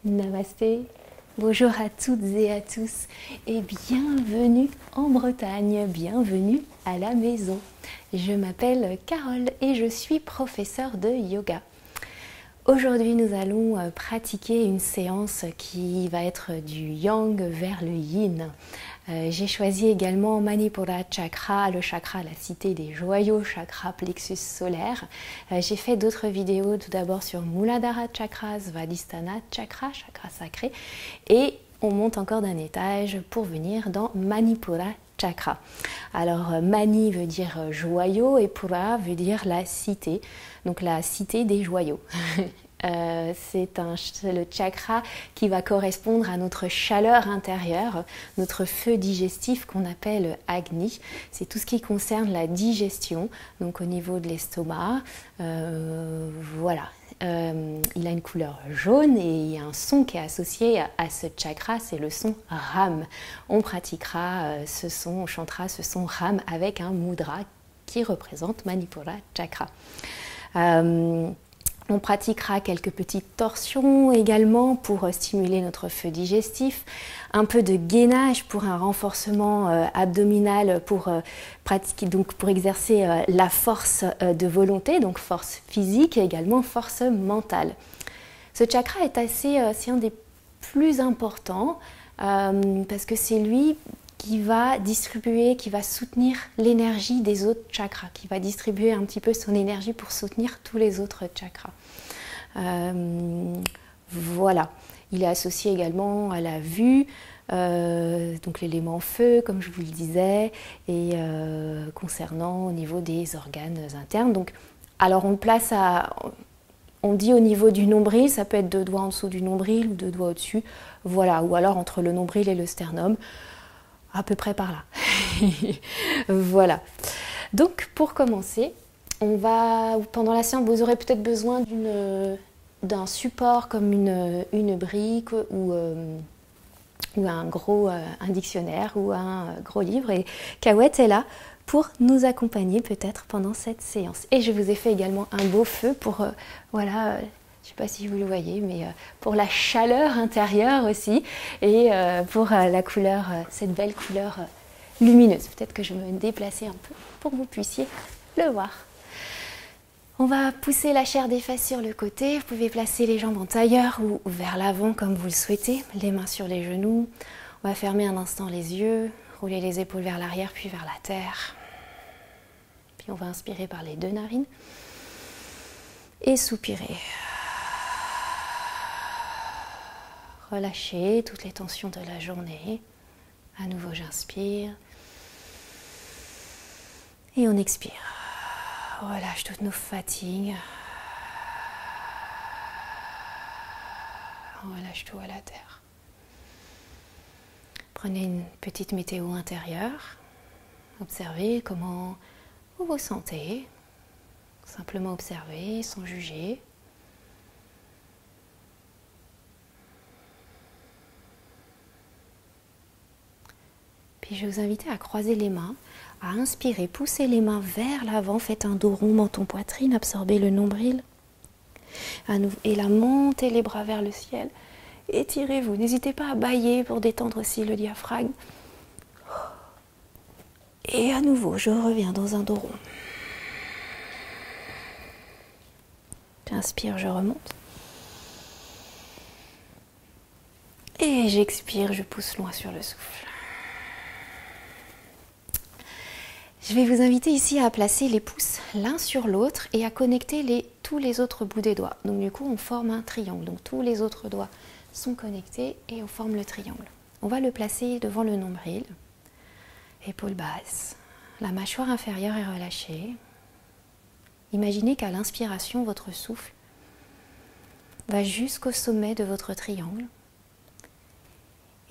Namasté, bonjour à toutes et à tous et bienvenue en Bretagne, bienvenue à la maison. Je m'appelle Carole et je suis professeure de yoga. Aujourd'hui nous allons pratiquer une séance qui va être du yang vers le yin. J'ai choisi également Manipura Chakra, le chakra, la cité des joyaux, chakra plexus solaire. J'ai fait d'autres vidéos tout d'abord sur Muladhara Chakra, Svadhisthana Chakra, chakra sacré. Et on monte encore d'un étage pour venir dans Manipura Chakra. Alors Mani veut dire joyau et Pura veut dire la cité, donc la cité des joyaux. C'est le chakra qui va correspondre à notre chaleur intérieure, notre feu digestif qu'on appelle Agni. C'est tout ce qui concerne la digestion, donc au niveau de l'estomac. Voilà. Il a une couleur jaune et il y a un son qui est associé à ce chakra, c'est le son Ram. On pratiquera ce son, on chantera ce son Ram avec un mudra qui représente Manipura Chakra. On pratiquera quelques petites torsions également pour stimuler notre feu digestif, un peu de gainage pour un renforcement abdominal pour pratiquer, donc pour exercer la force de volonté, donc force physique et également force mentale. Ce chakra est c'est un des plus importants parce que c'est lui qui va distribuer, qui va soutenir l'énergie des autres chakras, qui va distribuer un petit peu son énergie pour soutenir tous les autres chakras. Voilà, il est associé également à la vue, donc l'élément feu, comme je vous le disais, et concernant au niveau des organes internes. Donc, alors on le place on dit au niveau du nombril, ça peut être 2 doigts en dessous du nombril ou 2 doigts au-dessus, voilà, ou alors entre le nombril et le sternum. À peu près par là. Voilà. Donc pour commencer, pendant la séance, vous aurez peut-être besoin d'un support comme une brique ou un dictionnaire ou un gros livre. Et Kawet est là pour nous accompagner peut-être pendant cette séance. Et je vous ai fait également un beau feu pour, voilà... je ne sais pas si vous le voyez, mais pour la chaleur intérieure aussi et pour la couleur, cette belle couleur lumineuse. Peut-être que je vais me déplacer un peu pour que vous puissiez le voir. On va pousser la chair des fesses sur le côté. Vous pouvez placer les jambes en tailleur ou vers l'avant comme vous le souhaitez. Les mains sur les genoux. On va fermer un instant les yeux, rouler les épaules vers l'arrière puis vers la terre. Puis on va inspirer par les 2 narines et soupirer. Relâchez toutes les tensions de la journée. À nouveau, j'inspire. Et on expire. On relâche toutes nos fatigues. On relâche tout à la terre. Prenez une petite météo intérieure. Observez comment vous vous sentez. Simplement observer sans juger. Puis je vais vous inviter à croiser les mains, à inspirer, pousser les mains vers l'avant, faites un dos rond, menton, poitrine, absorbez le nombril. Et là, montez les bras vers le ciel, étirez-vous, n'hésitez pas à bâiller pour détendre aussi le diaphragme. Et à nouveau, je reviens dans un dos rond. J'inspire, je remonte. Et j'expire, je pousse loin sur le souffle. Je vais vous inviter ici à placer les pouces l'un sur l'autre et à connecter tous les autres bouts des doigts. Donc du coup, on forme un triangle. Donc tous les autres doigts sont connectés et on forme le triangle. On va le placer devant le nombril, épaules basses. La mâchoire inférieure est relâchée. Imaginez qu'à l'inspiration, votre souffle va jusqu'au sommet de votre triangle.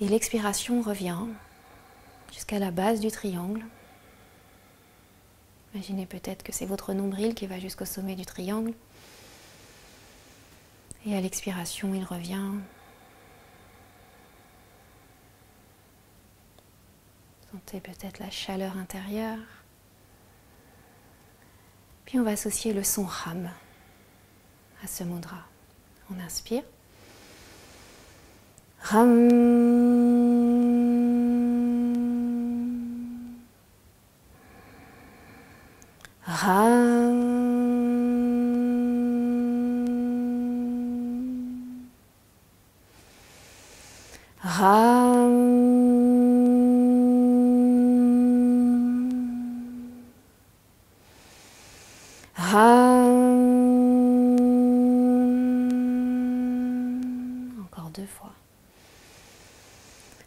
Et l'expiration revient jusqu'à la base du triangle. Imaginez peut-être que c'est votre nombril qui va jusqu'au sommet du triangle. Et à l'expiration, il revient. Sentez peut-être la chaleur intérieure. Puis on va associer le son Ram à ce mudra. On inspire. Ram. Ram. Ram. Ram. Encore 2 fois.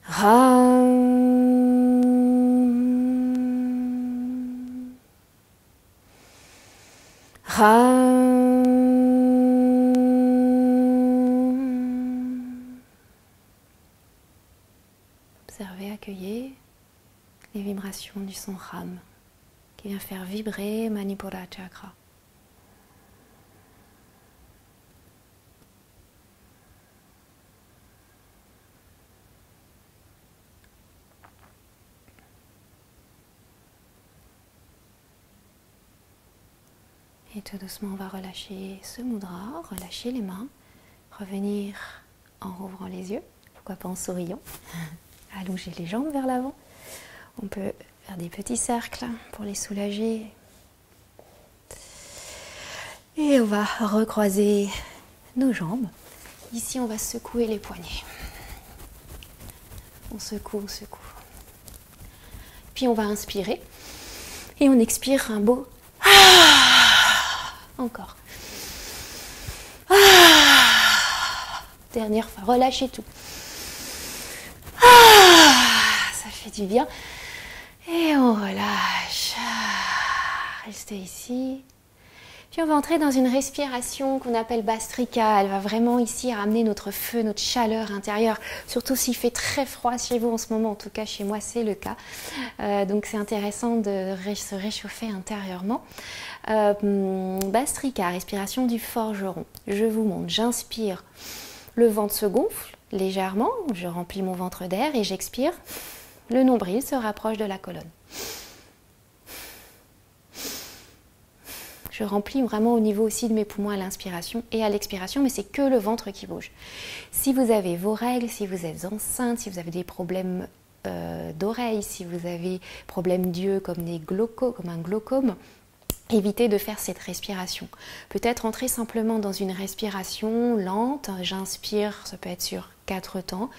Ram. Ram. Observez, accueillez les vibrations du son Ram qui vient faire vibrer Manipura Chakra. Et tout doucement, on va relâcher ce mudra, relâcher les mains, revenir en rouvrant les yeux, pourquoi pas en souriant, allonger les jambes vers l'avant. On peut faire des petits cercles pour les soulager. Et on va recroiser nos jambes. Ici, on va secouer les poignets. On secoue, on secoue. Puis on va inspirer et on expire un beau encore. Dernière fois, relâchez tout. Ça fait du bien. Et on relâche. Restez ici. Puis on va entrer dans une respiration qu'on appelle Bhastrika. Elle va vraiment ici ramener notre feu, notre chaleur intérieure. Surtout s'il fait très froid chez vous en ce moment. En tout cas, chez moi, c'est le cas. Donc c'est intéressant de se réchauffer intérieurement. Bhastrika, respiration du forgeron. Je vous montre. J'inspire. Le ventre se gonfle légèrement. Je remplis mon ventre d'air et j'expire. Le nombril se rapproche de la colonne. Je remplis vraiment au niveau aussi de mes poumons à l'inspiration et à l'expiration, mais c'est que le ventre qui bouge. Si vous avez vos règles, si vous êtes enceinte, si vous avez des problèmes d'oreilles, si vous avez des problèmes d'yeux comme un glaucome, évitez de faire cette respiration. Peut-être entrer simplement dans une respiration lente. J'inspire, ça peut être sur 4 temps,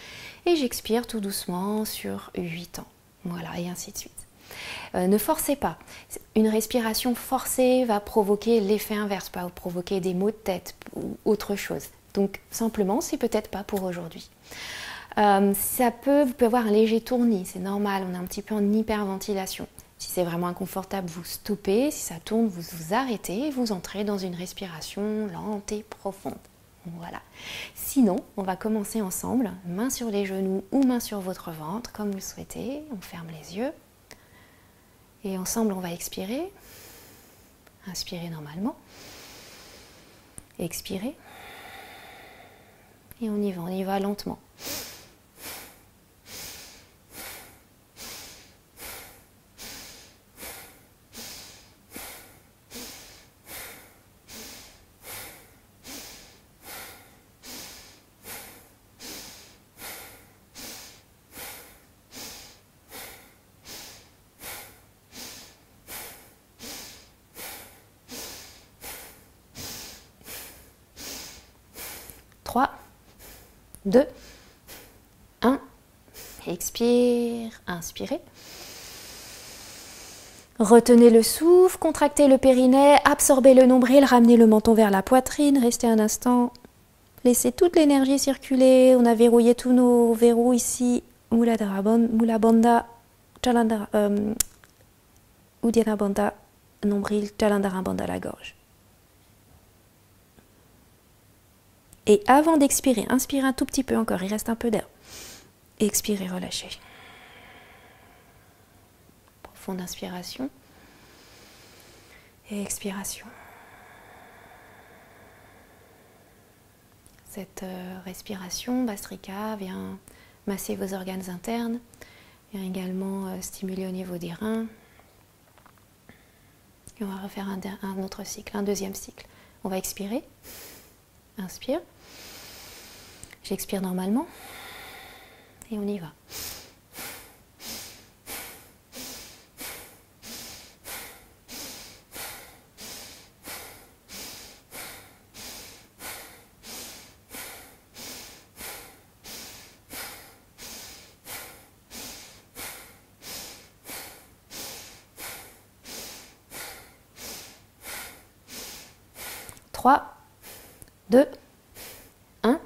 et j'expire tout doucement sur 8 temps. Voilà, et ainsi de suite. Ne forcez pas. Une respiration forcée va provoquer l'effet inverse, va provoquer des maux de tête ou autre chose. Donc simplement, c'est peut-être pas pour aujourd'hui. Vous pouvez avoir un léger tournis, c'est normal, on est un petit peu en hyperventilation. Si c'est vraiment inconfortable, vous stoppez. Si ça tourne, vous vous arrêtez et vous entrez dans une respiration lente et profonde. Voilà. Sinon, on va commencer ensemble, main sur les genoux ou main sur votre ventre, comme vous le souhaitez. On ferme les yeux. Et ensemble, on va expirer. Inspirez normalement. Expirez. Et on y va lentement. Trois, 2, 1. Expire, inspirez. Retenez le souffle, contractez le périnée, absorbez le nombril, ramenez le menton vers la poitrine, restez un instant. Laissez toute l'énergie circuler. On a verrouillé tous nos verrous ici. Mula Bandha, Uddiyana Bandha, nombril, Jalandhara Bandha, la gorge. Et avant d'expirer, inspirez un tout petit peu encore, il reste un peu d'air. Expirez, relâchez. Profonde inspiration. Et expiration. Cette respiration, Bhastrika, vient masser vos organes internes, vient également stimuler au niveau des reins. Et on va refaire un autre cycle, un deuxième cycle. On va expirer. Inspire. J'expire normalement. Et on y va. Trois, 2, 1.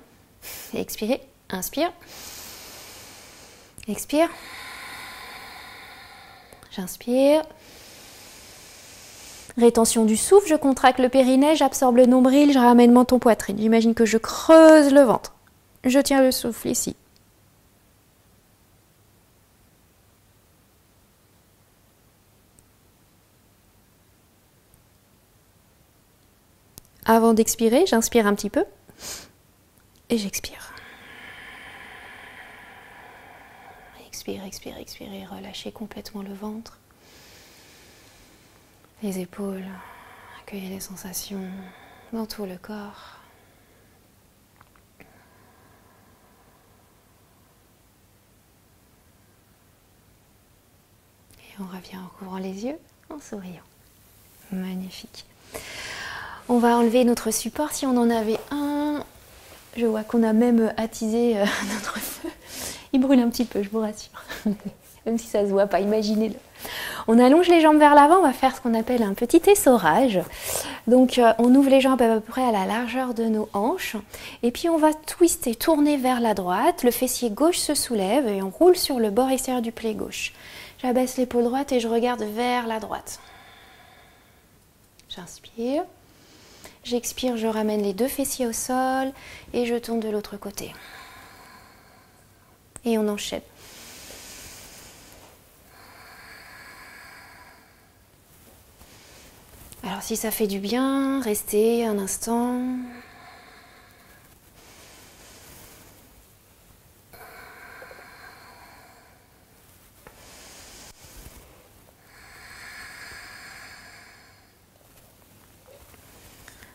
Expirez. Inspire. Expire. J'inspire. Rétention du souffle, je contracte le périnée, j'absorbe le nombril, je ramène menton poitrine. J'imagine que je creuse le ventre. Je tiens le souffle ici. Avant d'expirer, j'inspire un petit peu et j'expire. Expire, expire, expirez, relâchez complètement le ventre, les épaules, accueillez les sensations dans tout le corps. Et on revient en couvrant les yeux, en souriant. Magnifique. On va enlever notre support si on en avait un. Je vois qu'on a même attisé notre feu. Il brûle un petit peu, je vous rassure. Même si ça ne se voit pas, imaginez-le. On allonge les jambes vers l'avant, on va faire ce qu'on appelle un petit essorage. Donc on ouvre les jambes à peu près à la largeur de nos hanches. Et puis on va twister, tourner vers la droite. Le fessier gauche se soulève et on roule sur le bord extérieur du pied gauche. J'abaisse l'épaule droite et je regarde vers la droite. J'inspire. J'expire, je ramène les deux fessiers au sol et je tourne de l'autre côté. Et on enchaîne. Alors si ça fait du bien, restez un instant.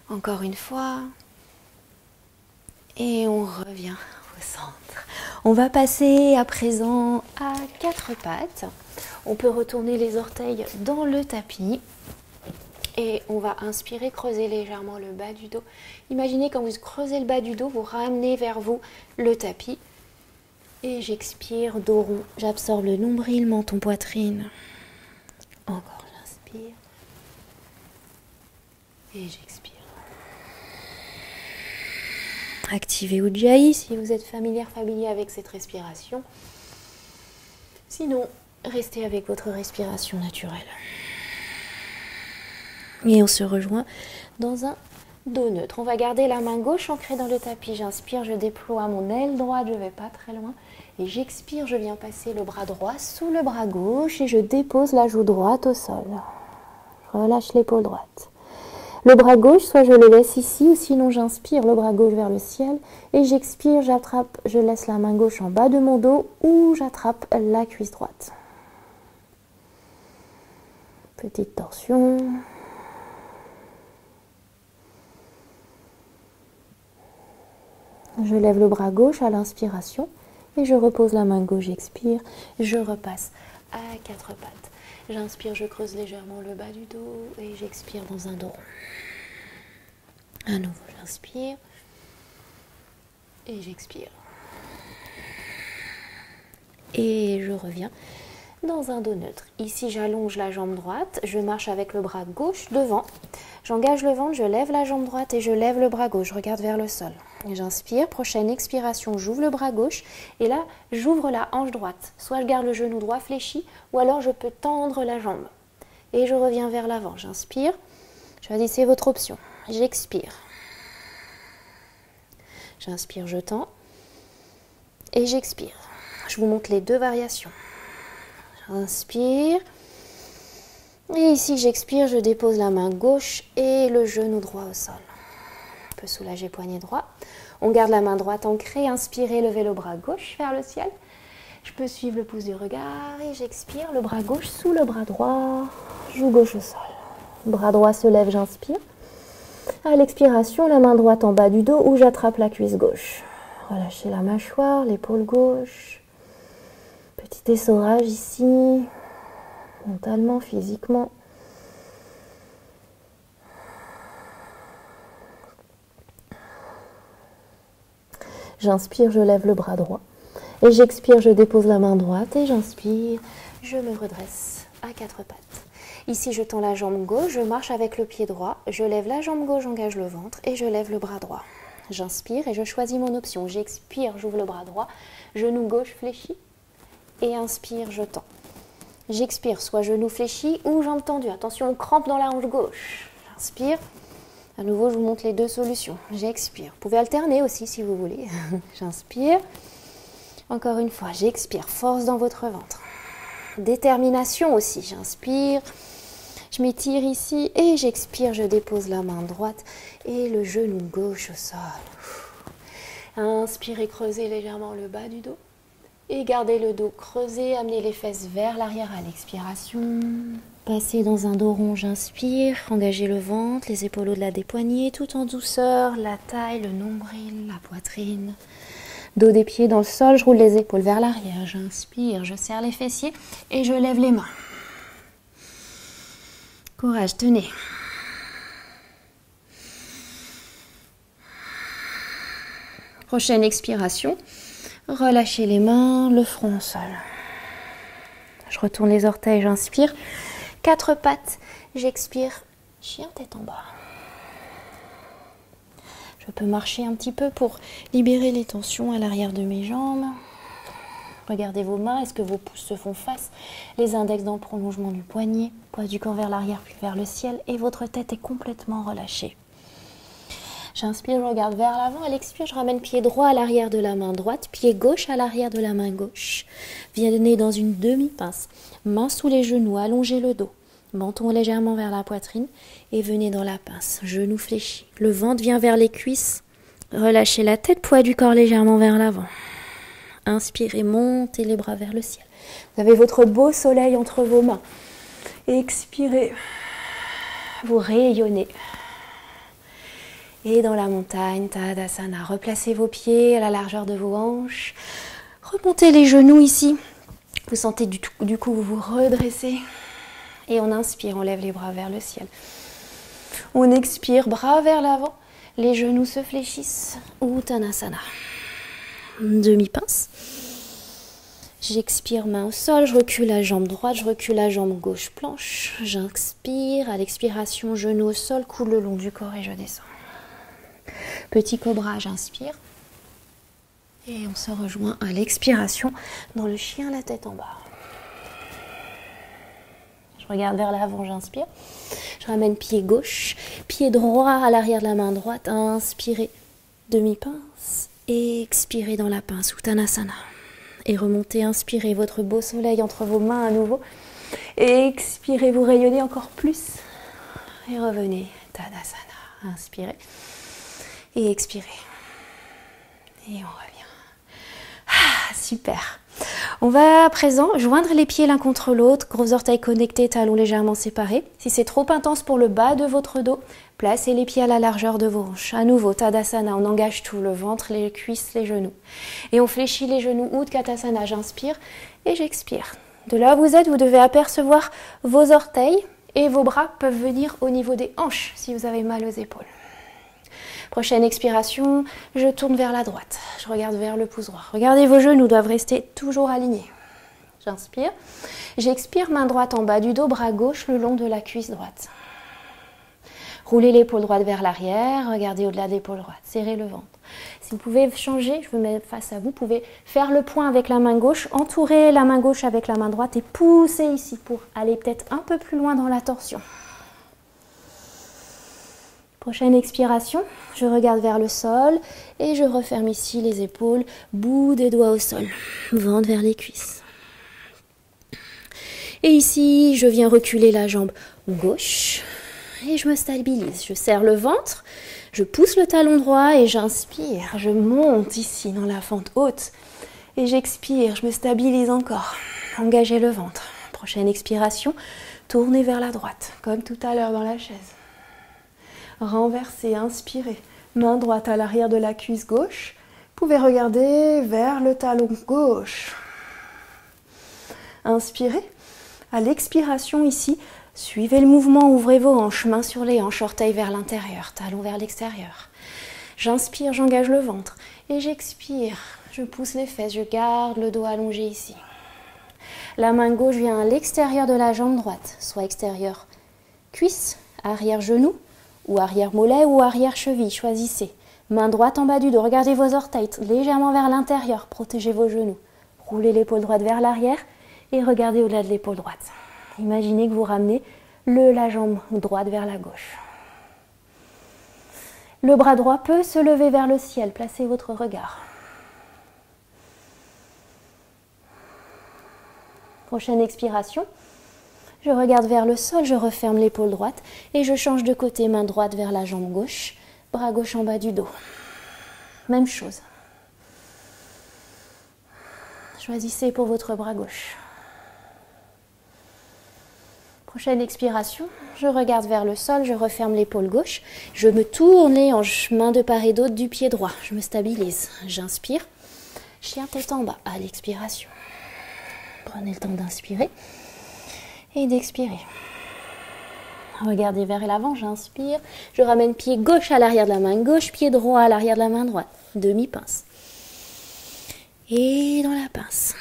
Encore une fois. Et on revient au centre. On va passer à présent à quatre pattes. On peut retourner les orteils dans le tapis. Et on va inspirer, creuser légèrement le bas du dos. Imaginez quand vous creusez le bas du dos, vous ramenez vers vous le tapis. Et j'expire, dos rond. J'absorbe le nombril, menton, poitrine. Encore, j'inspire. Et j'expire. Activez Ujjayi si vous êtes familier avec cette respiration. Sinon, restez avec votre respiration naturelle. Et on se rejoint dans un dos neutre. On va garder la main gauche ancrée dans le tapis. J'inspire, je déploie mon aile droite, je ne vais pas très loin. Et j'expire, je viens passer le bras droit sous le bras gauche et je dépose la joue droite au sol. Je relâche l'épaule droite. Le bras gauche, soit je le laisse ici, ou sinon j'inspire le bras gauche vers le ciel. Et j'expire, j'attrape, je laisse la main gauche en bas de mon dos ou j'attrape la cuisse droite. Petite torsion. Je lève le bras gauche à l'inspiration et je repose la main gauche, j'expire. Je repasse à quatre pattes. J'inspire, je creuse légèrement le bas du dos et j'expire dans un dos rond. À nouveau, j'inspire et j'expire. Et je reviens dans un dos neutre. Ici, j'allonge la jambe droite, je marche avec le bras gauche devant. J'engage le ventre, je lève la jambe droite et je lève le bras gauche, je regarde vers le sol. J'inspire, prochaine expiration, j'ouvre le bras gauche et là, j'ouvre la hanche droite. Soit je garde le genou droit fléchi ou alors je peux tendre la jambe. Et je reviens vers l'avant. J'inspire, choisissez votre option. J'expire. J'inspire, je tends et j'expire. Je vous montre les deux variations. J'inspire. Et ici, j'expire, je dépose la main gauche et le genou droit au sol. On peut soulager poignet droit. On garde la main droite ancrée. Inspirez, levez le bras gauche vers le ciel. Je peux suivre le pouce du regard et j'expire. Le bras gauche sous le bras droit. Joue gauche au sol. Bras droit se lève, j'inspire. À l'expiration, la main droite en bas du dos où j'attrape la cuisse gauche. Relâchez la mâchoire, l'épaule gauche. Petit essorage ici, mentalement, physiquement. J'inspire, je lève le bras droit. Et j'expire, je dépose la main droite. Et j'inspire, je me redresse à quatre pattes. Ici, je tends la jambe gauche, je marche avec le pied droit. Je lève la jambe gauche, j'engage le ventre et je lève le bras droit. J'inspire et je choisis mon option. J'expire, j'ouvre le bras droit. Genou gauche fléchi. Et inspire, je tends. J'expire, soit genou fléchi ou jambe tendue. Attention, on crampe dans la hanche gauche. J'inspire. À nouveau, je vous montre les deux solutions. J'expire. Vous pouvez alterner aussi si vous voulez. J'inspire. Encore une fois, j'expire. Force dans votre ventre. Détermination aussi. J'inspire. Je m'étire ici et j'expire. Je dépose la main droite et le genou gauche au sol. Inspirez, creusez légèrement le bas du dos. Et gardez le dos creusé, amenez les fesses vers l'arrière à l'expiration. Passez dans un dos rond, j'inspire. Engagez le ventre, les épaules au-delà des poignets, tout en douceur. La taille, le nombril, la poitrine. Dos des pieds dans le sol, je roule les épaules vers l'arrière. J'inspire, je serre les fessiers et je lève les mains. Courage, tenez. Prochaine expiration. Relâchez les mains, le front au sol. Je retourne les orteils, j'inspire. Quatre pattes, j'expire. Chien tête en bas. Je peux marcher un petit peu pour libérer les tensions à l'arrière de mes jambes. Regardez vos mains, est-ce que vos pouces se font face? Les index dans le prolongement du poignet, poids du corps vers l'arrière puis vers le ciel et votre tête est complètement relâchée. J'inspire, je regarde vers l'avant. À l'expire, je ramène pied droit à l'arrière de la main droite, pied gauche à l'arrière de la main gauche. Venez dans une demi-pince. Main sous les genoux, allongez le dos. Menton légèrement vers la poitrine et venez dans la pince. Genoux fléchis. Le ventre vient vers les cuisses. Relâchez la tête, poids du corps légèrement vers l'avant. Inspirez, montez les bras vers le ciel. Vous avez votre beau soleil entre vos mains. Expirez. Vous rayonnez. Et dans la montagne, Tadasana, replacez vos pieds à la largeur de vos hanches. Remontez les genoux ici. Vous sentez du coup, vous vous redressez. Et on inspire, on lève les bras vers le ciel. On expire, bras vers l'avant. Les genoux se fléchissent. Uttanasana. Demi-pince. J'expire, main au sol. Je recule la jambe droite, je recule la jambe gauche, planche. J'inspire. À l'expiration, genou au sol, coude le long du corps et je descends. Petit cobra, j'inspire. Et on se rejoint à l'expiration dans le chien, la tête en bas. Je regarde vers l'avant, j'inspire. Je ramène pied gauche, pied droit à l'arrière de la main droite. Inspirez, demi-pince. Et expirez dans la pince, Uttanasana. Et remontez, inspirez votre beau soleil entre vos mains à nouveau. Et expirez, vous rayonnez encore plus. Et revenez, Tadasana. Inspirez. Et expirez. Et on revient. Ah, super. On va à présent joindre les pieds l'un contre l'autre, gros orteils connectés, talons légèrement séparés. Si c'est trop intense pour le bas de votre dos, placez les pieds à la largeur de vos hanches. À nouveau, Tadasana, on engage tout, le ventre, les cuisses, les genoux. Et on fléchit les genoux, Utkatasana, j'inspire et j'expire. De là où vous êtes, vous devez apercevoir vos orteils et vos bras peuvent venir au niveau des hanches si vous avez mal aux épaules. Prochaine expiration, je tourne vers la droite. Je regarde vers le pouce droit. Regardez, vos genoux doivent rester toujours alignés. J'inspire. J'expire, main droite en bas du dos, bras gauche le long de la cuisse droite. Roulez l'épaule droite vers l'arrière. Regardez au-delà de l'épaule droite. Serrez le ventre. Si vous pouvez changer, je me mets face à vous. Vous pouvez faire le point avec la main gauche, entourer la main gauche avec la main droite et pousser ici pour aller peut-être un peu plus loin dans la torsion. Prochaine expiration, je regarde vers le sol et je referme ici les épaules, bout des doigts au sol, ventre vers les cuisses. Et ici, je viens reculer la jambe gauche et je me stabilise. Je serre le ventre, je pousse le talon droit et j'inspire. Je monte ici dans la fente haute et j'expire, je me stabilise encore. Engagez le ventre. Prochaine expiration, tournez vers la droite, comme tout à l'heure dans la chaise. Renversez, inspirez. Main droite à l'arrière de la cuisse gauche. Vous pouvez regarder vers le talon gauche. Inspirez. À l'expiration ici, suivez le mouvement, ouvrez vos hanches, mains sur les hanches, orteils vers l'intérieur, talons vers l'extérieur. J'inspire, j'engage le ventre et j'expire. Je pousse les fesses, je garde le dos allongé ici. La main gauche vient à l'extérieur de la jambe droite, soit extérieur cuisse, arrière genou, ou arrière mollet ou arrière cheville, choisissez. Main droite en bas du dos, regardez vos orteils légèrement vers l'intérieur, protégez vos genoux. Roulez l'épaule droite vers l'arrière et regardez au-delà de l'épaule droite. Imaginez que vous ramenez la jambe droite vers la gauche. Le bras droit peut se lever vers le ciel, placez votre regard. Prochaine expiration, je regarde vers le sol, je referme l'épaule droite et je change de côté, main droite vers la jambe gauche, bras gauche en bas du dos. Même chose. Choisissez pour votre bras gauche. Prochaine expiration, je regarde vers le sol, je referme l'épaule gauche, je me tourne les hanches, main de part et d'autre du pied droit, je me stabilise. J'inspire, chien tête en bas à l'expiration. Prenez le temps d'inspirer et d'expirer. Regardez vers l'avant, j'inspire, je ramène pied gauche à l'arrière de la main gauche, pied droit à l'arrière de la main droite, demi-pince. Et dans la pince.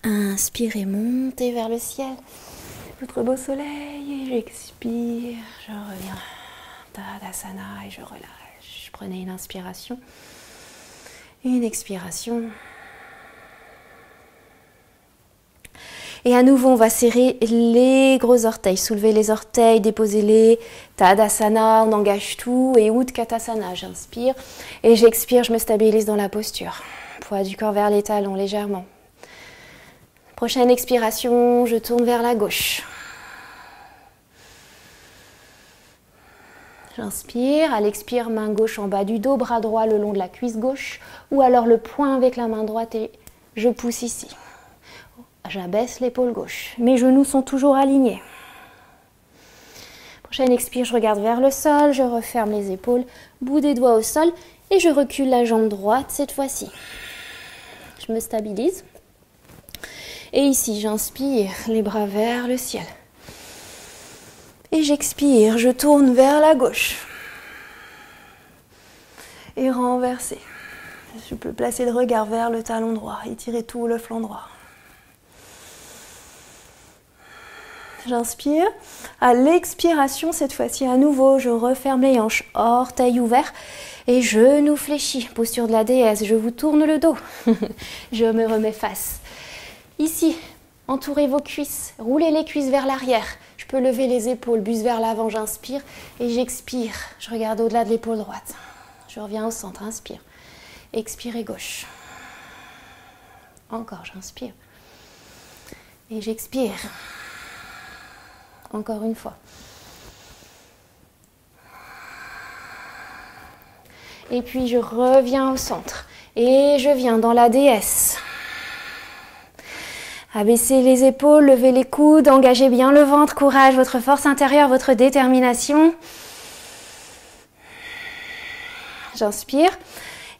Inspirez, montez vers le ciel, votre beau soleil, et j'expire, je reviens. Tadasana et je relâche. Prenez une inspiration, une expiration. Et à nouveau, on va serrer les gros orteils. Soulevez les orteils, déposez-les. Tadasana, on engage tout. Et Utkatasana, j'inspire. Et j'expire, je me stabilise dans la posture. Poids du corps vers les talons, légèrement. Prochaine expiration, je tourne vers la gauche. J'inspire. À l'expire, main gauche en bas du dos, bras droit le long de la cuisse gauche. Ou alors le poing avec la main droite et je pousse ici. J'abaisse l'épaule gauche. Mes genoux sont toujours alignés. Prochaine expire, je regarde vers le sol, je referme les épaules, bout des doigts au sol et je recule la jambe droite cette fois-ci. Je me stabilise. Et ici, j'inspire, les bras vers le ciel. Et j'expire, je tourne vers la gauche. Et renverser. Je peux placer le regard vers le talon droit, étirer tout le flanc droit. J'inspire. À l'expiration, cette fois-ci à nouveau, je referme les hanches, orteils ouverts et genoux fléchis. Posture de la déesse, je vous tourne le dos. Je me remets face. Ici, entourez vos cuisses, roulez les cuisses vers l'arrière. Je peux lever les épaules, buste vers l'avant, j'inspire et j'expire. Je regarde au-delà de l'épaule droite. Je reviens au centre, inspire. Expirez gauche. Encore, j'inspire. Et j'expire. Encore une fois. Et puis je reviens au centre. Et je viens dans la déesse. Abaissez les épaules, levez les coudes, engagez bien le ventre, courage, votre force intérieure, votre détermination. J'inspire.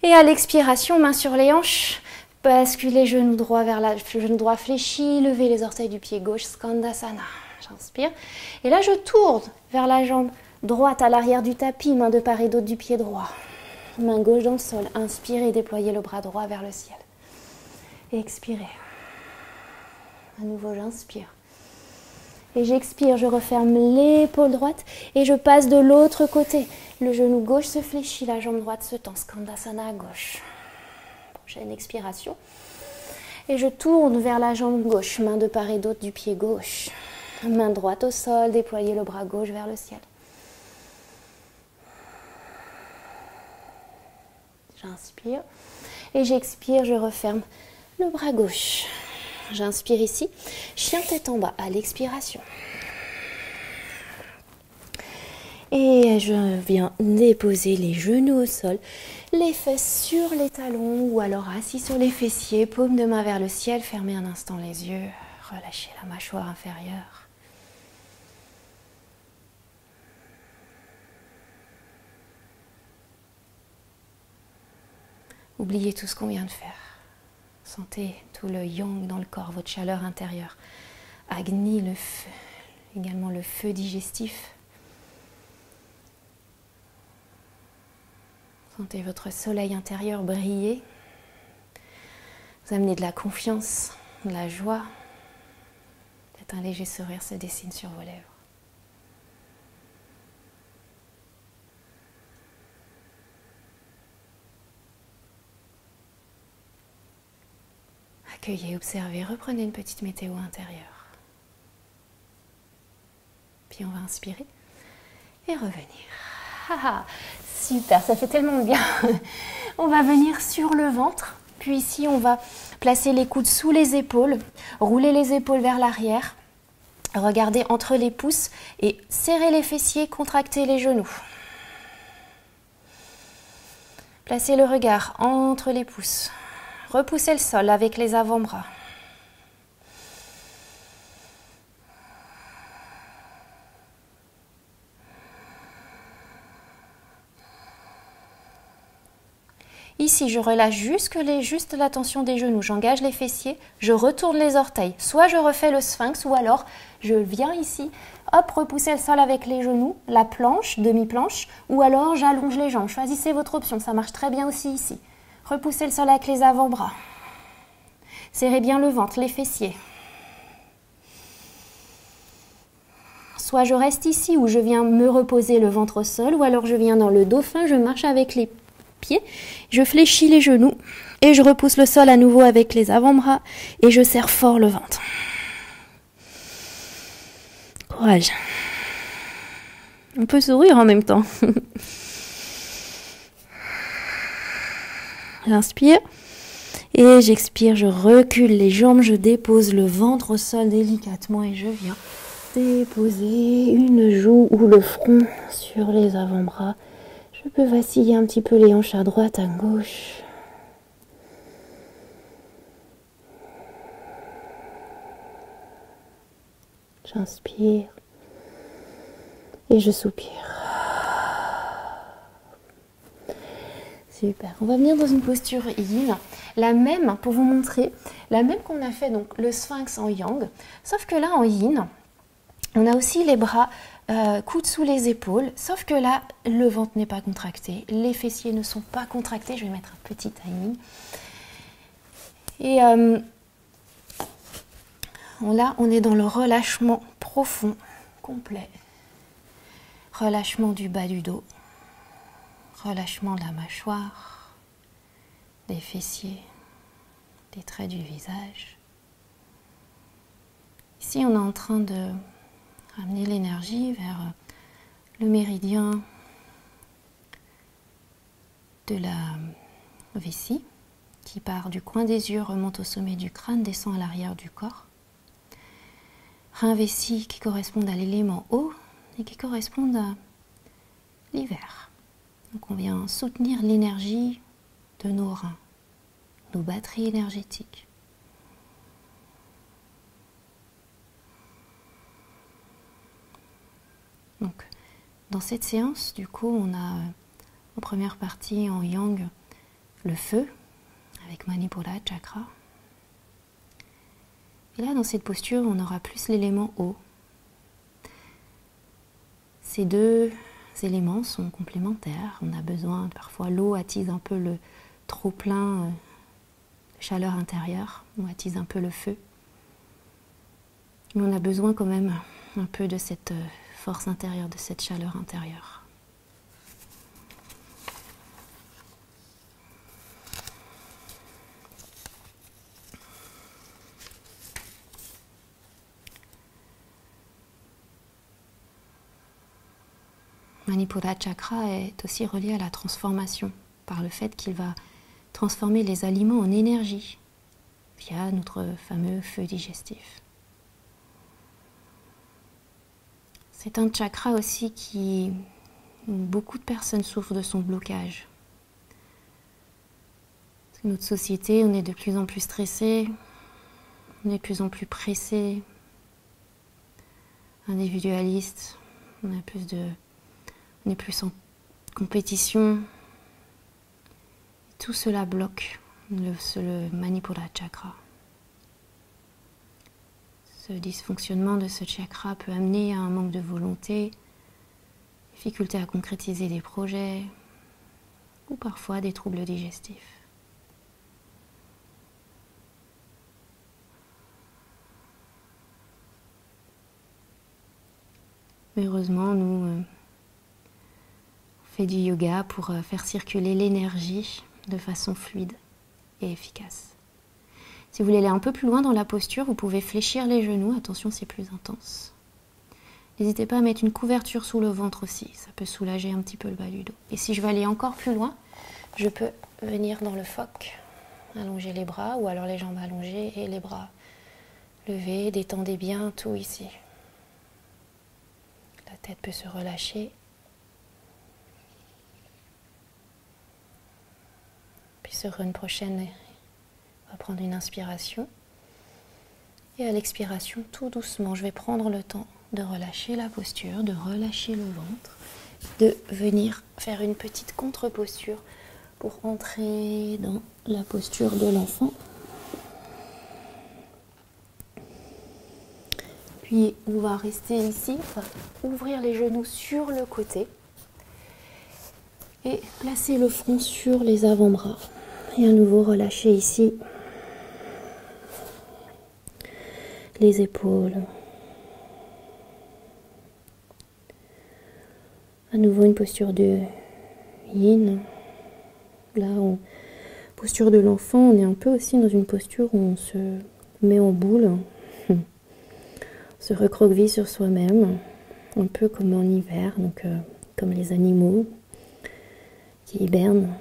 Et à l'expiration, main sur les hanches, basculez genou droit vers genou droit fléchi, levez les orteils du pied gauche, Skandasana. J'inspire. Et là, je tourne vers la jambe droite à l'arrière du tapis, main de part et d'autre du pied droit. Main gauche dans le sol. Inspirez, déployez le bras droit vers le ciel. Expirez. À nouveau, j'inspire. Et j'expire, je referme l'épaule droite et je passe de l'autre côté. Le genou gauche se fléchit, la jambe droite se tend. Skandasana à gauche. Prochaine expiration. Et je tourne vers la jambe gauche, main de part et d'autre du pied gauche. Main droite au sol, déployez le bras gauche vers le ciel. J'inspire et j'expire, je referme le bras gauche. J'inspire ici, chien tête en bas à l'expiration. Et je viens déposer les genoux au sol, les fesses sur les talons ou alors assis sur les fessiers, paume de main vers le ciel, fermez un instant les yeux, relâchez la mâchoire inférieure. Oubliez tout ce qu'on vient de faire. Sentez tout le yang dans le corps, votre chaleur intérieure. Agni, le feu, également le feu digestif. Sentez votre soleil intérieur briller. Vous amenez de la confiance, de la joie. Peut-être un léger sourire se dessine sur vos lèvres. Accueillez, observez, reprenez une petite météo intérieure. Puis on va inspirer et revenir. Ah, super, ça fait tellement bien. On va venir sur le ventre, puis ici on va placer les coudes sous les épaules, rouler les épaules vers l'arrière, regardez entre les pouces et serrer les fessiers, contracter les genoux. Placez le regard entre les pouces. Repoussez le sol avec les avant-bras. Ici, je relâche juste la tension des genoux. J'engage les fessiers, je retourne les orteils. Soit je refais le sphinx, ou alors je viens ici, hop, repousser le sol avec les genoux, la planche, demi-planche, ou alors j'allonge les jambes. Choisissez votre option, ça marche très bien aussi ici. Repoussez le sol avec les avant-bras. Serrez bien le ventre, les fessiers. Soit je reste ici, où je viens me reposer le ventre au sol, ou alors je viens dans le dauphin, je marche avec les pieds, je fléchis les genoux et je repousse le sol à nouveau avec les avant-bras et je serre fort le ventre. Courage. On peut sourire en même temps. J'inspire et j'expire, je recule les jambes, je dépose le ventre au sol délicatement et je viens déposer une joue ou le front sur les avant-bras. Je peux vaciller un petit peu les hanches à droite, à gauche. J'inspire et je soupire. Super. On va venir dans une posture yin, la même pour vous montrer, la même qu'on a fait donc le sphinx en yang, sauf que là en yin, on a aussi les bras coudes sous les épaules, sauf que là, le ventre n'est pas contracté, les fessiers ne sont pas contractés. Je vais mettre un petit timing. Et là, on est dans le relâchement profond, complet. Relâchement du bas du dos, relâchement de la mâchoire, des fessiers, des traits du visage. Ici, on est en train de ramener l'énergie vers le méridien de la vessie qui part du coin des yeux, remonte au sommet du crâne, descend à l'arrière du corps. Reins vessie qui correspondent à l'élément eau et qui correspondent à l'hiver. Donc on vient soutenir l'énergie de nos reins, nos batteries énergétiques. Donc, dans cette séance, du coup, on a en première partie en yang le feu avec Manipura chakra. Et là, dans cette posture, on aura plus l'élément eau. Ces deux éléments sont complémentaires. On a besoin, parfois l'eau attise un peu le trop-plein de chaleur intérieure, ou attise un peu le feu. Mais on a besoin quand même un peu de cette force intérieure, de cette chaleur intérieure. Manipura chakra est aussi relié à la transformation, par le fait qu'il va transformer les aliments en énergie via notre fameux feu digestif. C'est un chakra aussi qui, beaucoup de personnes souffrent de son blocage. Parce que notre société, on est de plus en plus stressé, on est de plus en plus pressé, individualiste, on est plus en compétition. Tout cela bloque le Manipura chakra. Ce dysfonctionnement de ce chakra peut amener à un manque de volonté, difficulté à concrétiser des projets ou parfois des troubles digestifs. Heureusement, nous on fait du yoga pour faire circuler l'énergie de façon fluide et efficace. Si vous voulez aller un peu plus loin dans la posture, vous pouvez fléchir les genoux. Attention, c'est plus intense. N'hésitez pas à mettre une couverture sous le ventre aussi. Ça peut soulager un petit peu le bas du dos. Et si je veux aller encore plus loin, je peux venir dans le phoque, allonger les bras ou alors les jambes allongées et les bras levés. Détendez bien tout ici. La tête peut se relâcher. Puis sur une prochaine, on va prendre une inspiration. Et à l'expiration, tout doucement, je vais prendre le temps de relâcher la posture, de relâcher le ventre, de venir faire une petite contre-posture pour entrer dans la posture de l'enfant. Puis on va rester ici, on va ouvrir les genoux sur le côté et placer le front sur les avant-bras. Et à nouveau relâcher ici les épaules. À nouveau une posture de yin. Là, posture de l'enfant, on est un peu aussi dans une posture où on se met en boule. Se recroqueville sur soi-même, un peu comme en hiver, donc comme les animaux qui hibernent,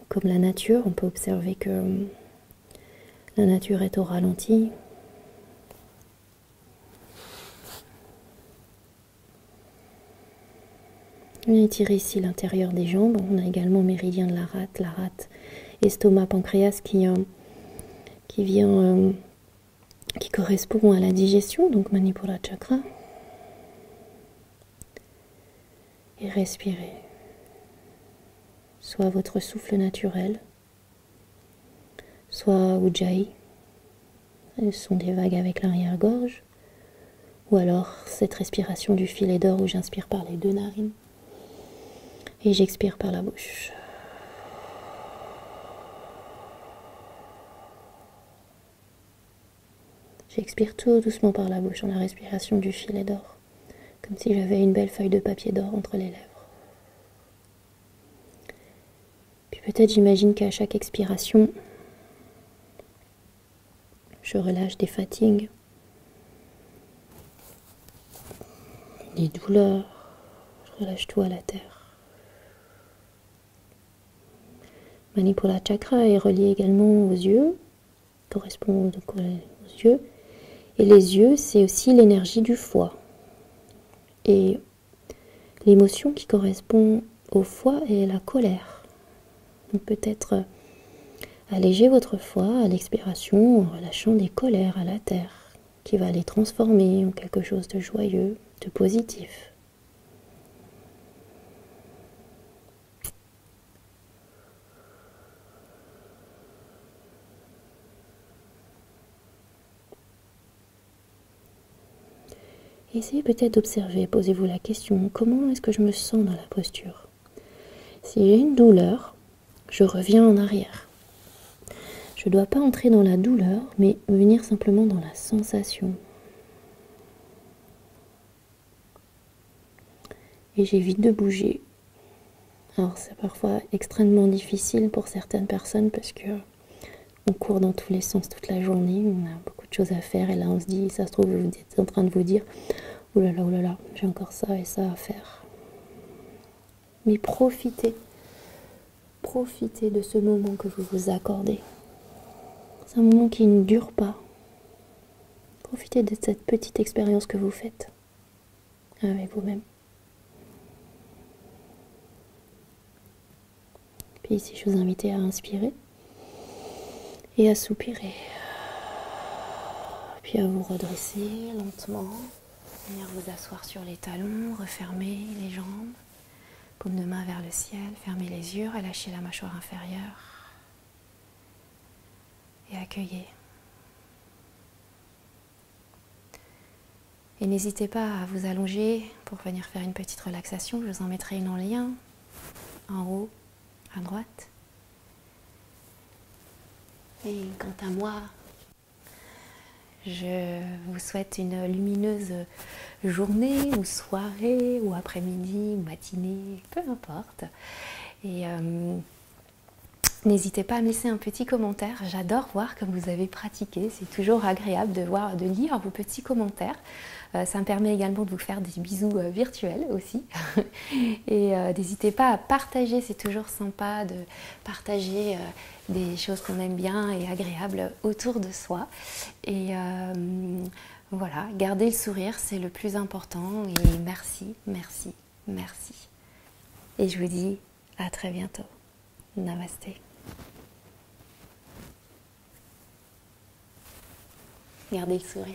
comme la nature. On peut observer que la nature est au ralenti. On étire ici l'intérieur des jambes. On a également méridien de la rate, estomac, pancréas qui correspond à la digestion, donc Manipura chakra. Et respirez. Soit votre souffle naturel, soit Ujjayi. Ce sont des vagues avec l'arrière-gorge. Ou alors cette respiration du filet d'or où j'inspire par les deux narines. Et j'expire par la bouche. J'expire tout doucement par la bouche en la respiration du filet d'or. Comme si j'avais une belle feuille de papier d'or entre les lèvres. Puis peut-être j'imagine qu'à chaque expiration, je relâche des fatigues, des douleurs, je relâche tout à la terre. Manipura chakra est relié également aux yeux, correspond donc aux yeux. Et les yeux, c'est aussi l'énergie du foie. Et l'émotion qui correspond au foie est la colère. Donc peut-être alléger votre foie à l'expiration en relâchant des colères à la terre, qui va les transformer en quelque chose de joyeux, de positif. Essayez peut-être d'observer, posez-vous la question, comment est-ce que je me sens dans la posture? Si j'ai une douleur, je reviens en arrière. Je ne dois pas entrer dans la douleur, mais venir simplement dans la sensation. Et j'évite de bouger. Alors c'est parfois extrêmement difficile pour certaines personnes parce que on court dans tous les sens toute la journée, on a beaucoup de choses à faire et là on se dit, ça se trouve vous êtes en train de vous dire oh là là, j'ai encore ça et ça à faire. Mais profitez de ce moment que vous vous accordez. C'est un moment qui ne dure pas. Profitez de cette petite expérience que vous faites avec vous-même. Puis ici, je vous invite à inspirer et à soupirer. Puis à vous redresser lentement. Venir vous asseoir sur les talons, refermer les jambes, paume de main vers le ciel, fermez les yeux, relâchez la mâchoire inférieure. et accueillez. Et n'hésitez pas à vous allonger pour venir faire une petite relaxation. Je vous en mettrai une en lien, en haut, à droite. Et quant à moi, je vous souhaite une lumineuse journée ou soirée ou après-midi ou matinée, peu importe. Et n'hésitez pas à me laisser un petit commentaire. J'adore voir comme vous avez pratiqué. C'est toujours agréable de lire vos petits commentaires. Ça me permet également de vous faire des bisous virtuels aussi. Et n'hésitez pas à partager. C'est toujours sympa de partager des choses qu'on aime bien et agréables autour de soi. Et voilà, garder le sourire, c'est le plus important. Et merci, merci, merci. Et je vous dis à très bientôt. Namasté. Gardez le sourire.